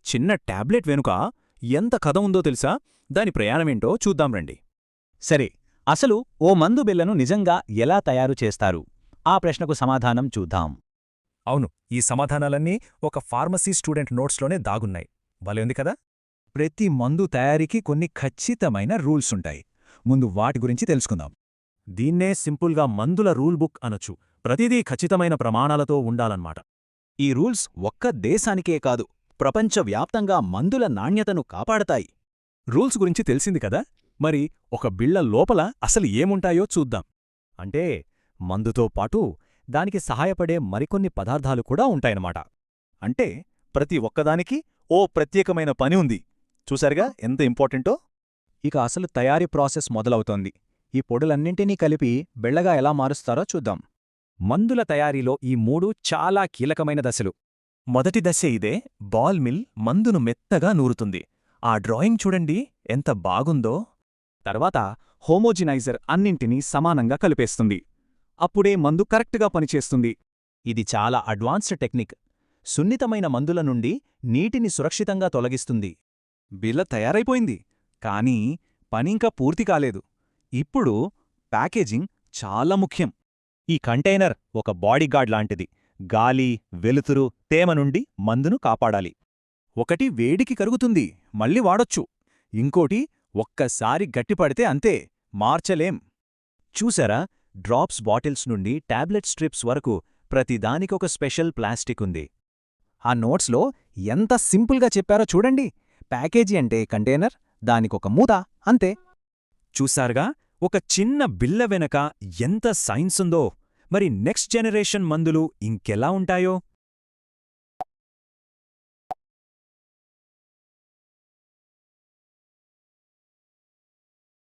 చిన్న టాబ్లెట్ వెనుక ఎంత కథ ఉందో తెలుసా? దాని ప్రయాణమేంటో చూద్దాం రండి. సరే, అసలు ఓ మందు బిళ్లను నిజంగా ఎలా తయారు చేస్తారు? ఆ ప్రశ్నకు సమాధానం చూద్దాం. అవును, ఈ సమాధానాలన్నీ ఒక ఫార్మసీ స్టూడెంట్ నోట్స్లోనే దాగున్నాయి. భలే ఉంది కదా? ప్రతి మందు తయారీకి కొన్ని ఖచ్చితమైన రూల్సుంటాయి. ముందు వాటి గురించి తెలుసుకుందాం. దీన్నే సింపుల్గా మందుల రూల్ బుక్ అనొచ్చు. ప్రతిదీ ఖచ్చితమైన ప్రమాణాలతో ఉండాలన్నమాట. ఈ రూల్స్ ఒక్క దేశానికే కాదు, ప్రపంచవ్యాప్తంగా మందుల నాణ్యతను కాపాడతాయి. రూల్స్ గురించి తెలిసింది కదా, మరి ఒక బిళ్ల లోపల అసలు ఏముంటాయో చూద్దాం. అంటే మందుతో పాటు దానికి సహాయపడే మరికొన్ని పదార్థాలు కూడా ఉంటాయన్నమాట. అంటే ప్రతి ఒక్కదానికి ఓ ప్రత్యేకమైన పని ఉంది. చూసారుగా ఎంత ఇంపార్టెంటో? ఇక అసలు తయారీ ప్రాసెస్ మొదలవుతోంది. ఈ పొడులన్నింటినీ కలిపి బిళ్లగా ఎలా మారుస్తారో చూద్దాం. మందుల తయారీలో ఈ 3 చాలా కీలకమైన దశలు. మొదటి దశ ఇదే. బాల్ మిల్ మందును మెత్తగా నూరుతుంది. ఆ డ్రాయింగ్ చూడండి ఎంత బాగుందో. తర్వాత హోమోజినైజర్ అన్నింటినీ సమానంగా కలిపేస్తుంది. అప్పుడే మందు కరెక్ట్గా పనిచేస్తుంది. ఇది చాలా అడ్వాన్స్డ్ టెక్నిక్. సున్నితమైన మందుల నుండి నీటిని సురక్షితంగా తొలగిస్తుంది. బిళ్ళ తయారైపోయింది, కానీ పనింకా పూర్తి కాలేదు. ఇప్పుడు ప్యాకేజింగ్ చాలా ముఖ్యం. ఈ కంటైనర్ ఒక బాడీగార్డ్ లాంటిది. గాలి, వెలుతురు, తేమ నుండి మందును కాపాడాలి. ఒకటి వేడికి కరుగుతుంది, మళ్ళీ వాడొచ్చు. ఇంకోటి ఒక్కసారి గట్టిపడితే అంతే, మార్చలేం. చూసారా, డ్రాప్స్ బాటిల్స్ నుండి టాబ్లెట్ స్ట్రిప్స్ వరకు ప్రతిదానికొక స్పెషల్ ప్లాస్టిక్ ఉంది. ఆ నోట్స్లో ఎంత సింపుల్గా చెప్పారో చూడండి. ప్యాకేజీ అంటే కంటైనర్, దానికొక మూత, అంతే. చూసారుగా, ఒక చిన్న బిళ్ళ వెనక ఎంత సైన్స్ ఉందో. మరి నెక్స్ట్ జనరేషన్ మందులు ఇంకెలా ఉంటాయో?